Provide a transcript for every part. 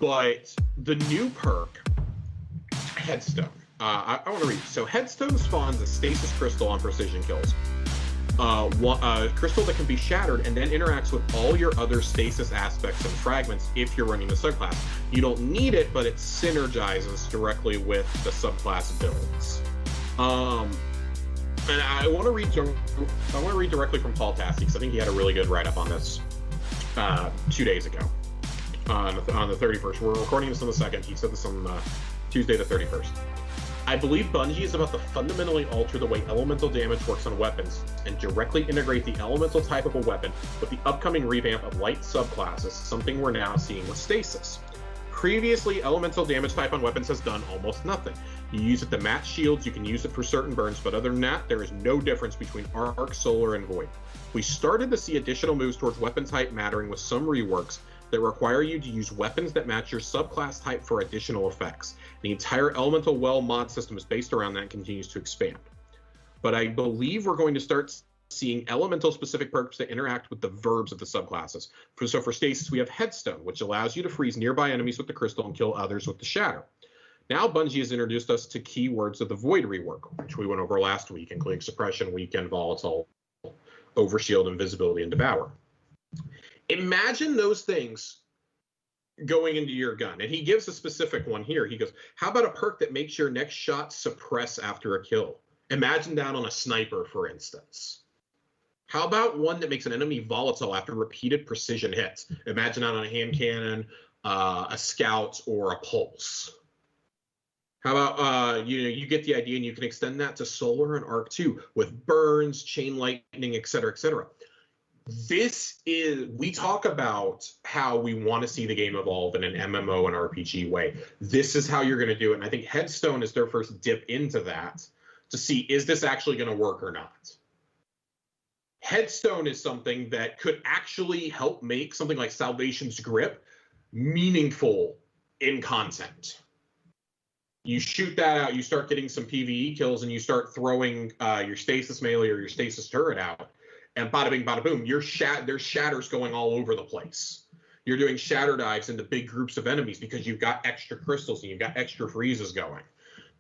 But the new perk, Headstone. I want to read. So Headstone spawns a stasis crystal on precision kills. Crystal that can be shattered and then interacts with all your other stasis aspects and fragments if you're running the subclass. You don't need it, but it synergizes directly with the subclass builds. And I want to read directly from Paul Tassi, because I think he had a really good write-up on this 2 days ago on the 31st. We're recording this on the 2nd. He said this on Tuesday the 31st. I believe Bungie is about to fundamentally alter the way elemental damage works on weapons and directly integrate the elemental type of a weapon with the upcoming revamp of light subclasses, something we're now seeing with stasis. Previously, elemental damage type on weapons has done almost nothing. You use it to match shields, you can use it for certain burns, but other than that, there is no difference between Arc, Solar, and Void. We started to see additional moves towards weapon type mattering with some reworks that require you to use weapons that match your subclass type for additional effects. The entire Elemental Well mod system is based around that and continues to expand. But I believe we're going to start seeing elemental-specific perks that interact with the verbs of the subclasses. So for Stasis, we have Headstone, which allows you to freeze nearby enemies with the crystal and kill others with the Shatter. Now Bungie has introduced us to keywords of the Void rework, which we went over last week, including Suppression, Weekend, Volatile, Overshield, Invisibility, and Devour. Imagine those things going into your gun. And he gives a specific one here. He goes, how about a perk that makes your next shot suppress after a kill? Imagine that on a sniper, for instance. How about one that makes an enemy volatile after repeated precision hits? Imagine that on a hand cannon, a scout, or a pulse. How about, you get the idea, and you can extend that to Solar and Arc too, with burns, chain lightning, et cetera, et cetera. We talk about how we want to see the game evolve in an MMO and RPG way. This is how you're going to do it. And I think Headstone is their first dip into that to see, is this actually going to work or not? Headstone is something that could actually help make something like Salvation's Grip meaningful in content. You shoot that out, you start getting some PvE kills, and you start throwing your stasis melee or your stasis turret out. And bada bing, bada boom, there's shatters going all over the place. You're doing shatter dives into big groups of enemies because you've got extra crystals and you've got extra freezes going.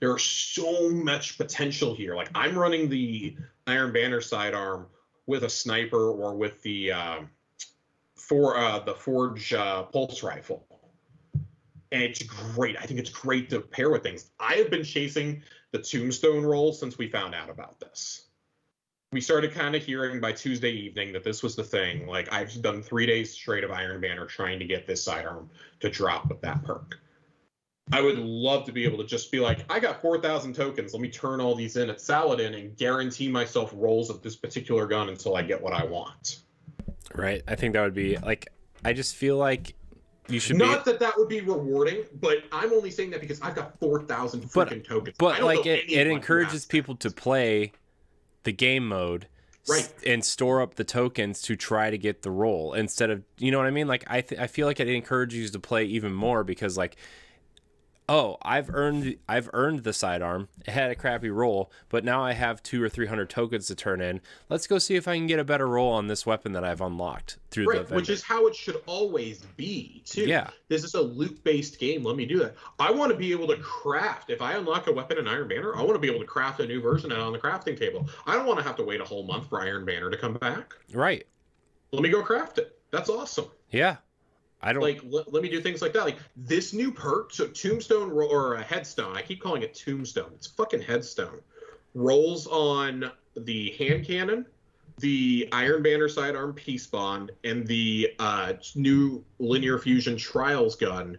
There's so much potential here. Like, I'm running the Iron Banner sidearm with a sniper or with the Forge pulse rifle. And it's great. I think it's great to pair with things. I have been chasing the Tombstone roll since we found out about this. We started kind of hearing by Tuesday evening that this was the thing. Like, I've done 3 days straight of Iron Banner trying to get this sidearm to drop with that perk. I would love to be able to just be like, I got 4,000 tokens. Let me turn all these in at Saladin and guarantee myself rolls of this particular gun until I get what I want. Right. I think that would be, like, I just feel like you should Not that would be rewarding, but I'm only saying that because I've got 4,000 freaking tokens. But like, it encourages people to play the game mode, right, and store up the tokens to try to get the roll instead of, you know what I mean? Like, I feel like it encourages you to play even more because, like, oh, I've earned the sidearm. It had a crappy roll, but now I have 200 or 300 tokens to turn in. Let's go see if I can get a better roll on this weapon that I've unlocked through the vendor. Which is how it should always be, too. Yeah. This is a loot-based game. Let me do that. I want to be able to craft. If I unlock a weapon in Iron Banner, I want to be able to craft a new version out on the crafting table. I don't want to have to wait a whole month for Iron Banner to come back. Right. Let me go craft it. That's awesome. Yeah. I don't like. Let me do things like that. Like this new perk, so Tombstone or a Headstone. I keep calling it Tombstone. It's fucking Headstone. Rolls on the hand cannon, the Iron Banner sidearm Peace Bond, and the new Linear Fusion Trials gun,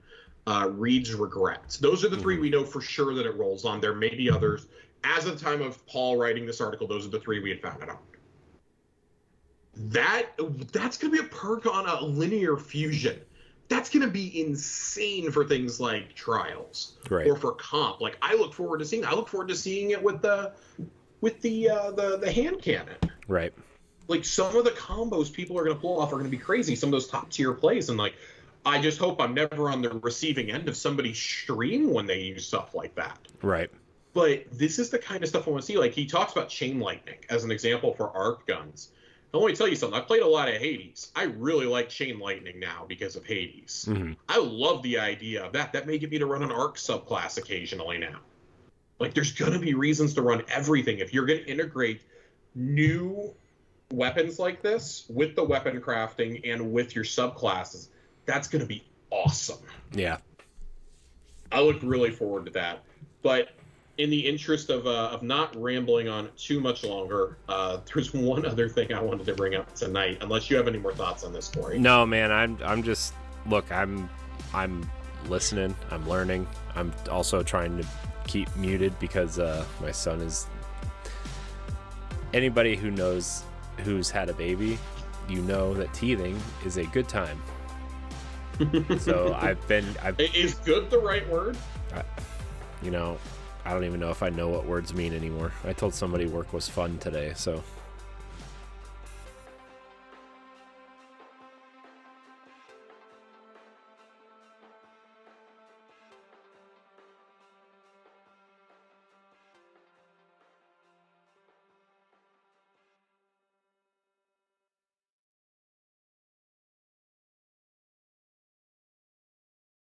Reed's Regrets. Those are the three we know for sure that it rolls on. There may be others. As of the time of Paul writing this article, those are the three we had found out. That's going to be a perk on a Linear Fusion. That's going to be insane for things like Trials, right, or for comp. Like, I look forward to seeing. I look forward to seeing it with the hand cannon. Right. Like, some of the combos people are going to pull off are going to be crazy. Some of those top tier plays, and like, I just hope I'm never on the receiving end of somebody's stream when they use stuff like that. Right. But this is the kind of stuff I want to see. Like, he talks about chain lightning as an example for arc guns. let me tell you something. I played a lot of Hades. I really like Chain Lightning now because of Hades. Mm-hmm. I love the idea of that. That may get me to run an Arc subclass occasionally now. Like, there's going to be reasons to run everything. If you're going to integrate new weapons like this with the weapon crafting and with your subclasses, that's going to be awesome. Yeah. I look really forward to that. But in the interest of not rambling on too much longer, there's one other thing I wanted to bring up tonight. Unless you have any more thoughts on this, Corey. No, man. I'm just look. I'm listening. I'm learning. I'm also trying to keep muted because my son is. Anybody who knows who's had a baby, you know that teething is a good time. So Is good the right word? I don't even know if I know what words mean anymore. I told somebody work was fun today, so